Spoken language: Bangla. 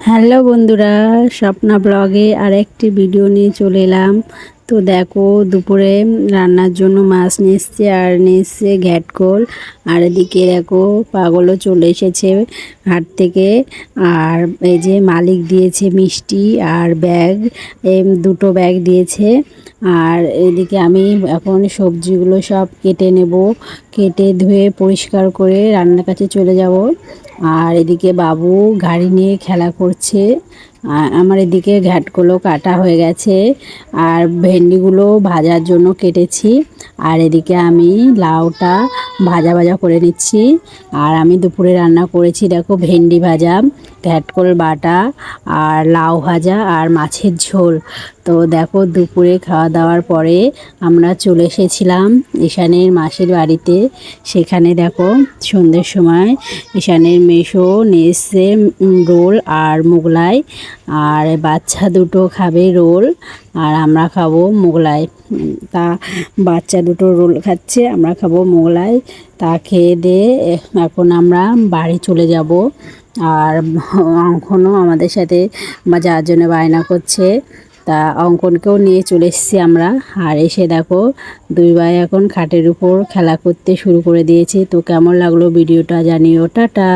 হ্যালো বন্ধুরা, স্বপ্না ব্লগে আরেকটি ভিডিও নিয়ে চলে এলাম। তো দেখো, দুপুরে রান্নার জন্য মাছ নিয়ে এসছে, আর নিয়ে এসছে ঘ্যাটকোল। আর এদিকে দেখো পাগলও চলে এসেছে হাট থেকে। আর এই যে মালিক দিয়েছে মিষ্টি আর ব্যাগ, দুটো ব্যাগ দিয়েছে। আর এদিকে আমি এখন সবজিগুলো সব কেটে নেব, কেটে ধুয়ে পরিষ্কার করে রান্নার কাছে চলে যাব। আর এদিকে বাবু গাড়ি নিয়ে খেলা করছে। আমার এদিকে ঘ্যাটগুলো কাটা হয়ে গেছে, আর ভেন্ডিগুলো ভাজার জন্য কেটেছি। আর এদিকে আমি লাউটা ভাজা ভাজা করে নিচ্ছি। আর আমি দুপুরে রান্না করেছি দেখো, ভেন্ডি ভাজা, ঘ্যাটকোল বাটা, আর লাউ ভাজা, আর মাছের ঝোল। তো দেখো, দুপুরে খাওয়া দাওয়ার পরে আমরা চলে এসেছিলাম ঈশানের মাসির বাড়িতে। সেখানে দেখো সন্ধ্যের সময় ঈশানের মেসো নিয়ে এসছে রোল আর মোগলাই। আর বাচ্চা দুটো খাবে রোল, আর আমরা খাবো মোগলাই। তা বাচ্চা দুটো রোল খাচ্ছে, আমরা খাবো মোগলাই। তা খেয়ে দিয়ে এখন আমরা বাড়ি চলে যাব। আর অঙ্কনও আমাদের সাথে যাওয়ার জন্য বায়না করছে। তা অঙ্কনকেও নিয়ে চলে এসেছি আমরা। আর এসে দেখো দুই ভাই এখন খাটের উপর খেলা করতে শুরু করে দিয়েছে। তো কেমন লাগলো ভিডিওটা জানিও, টাটা।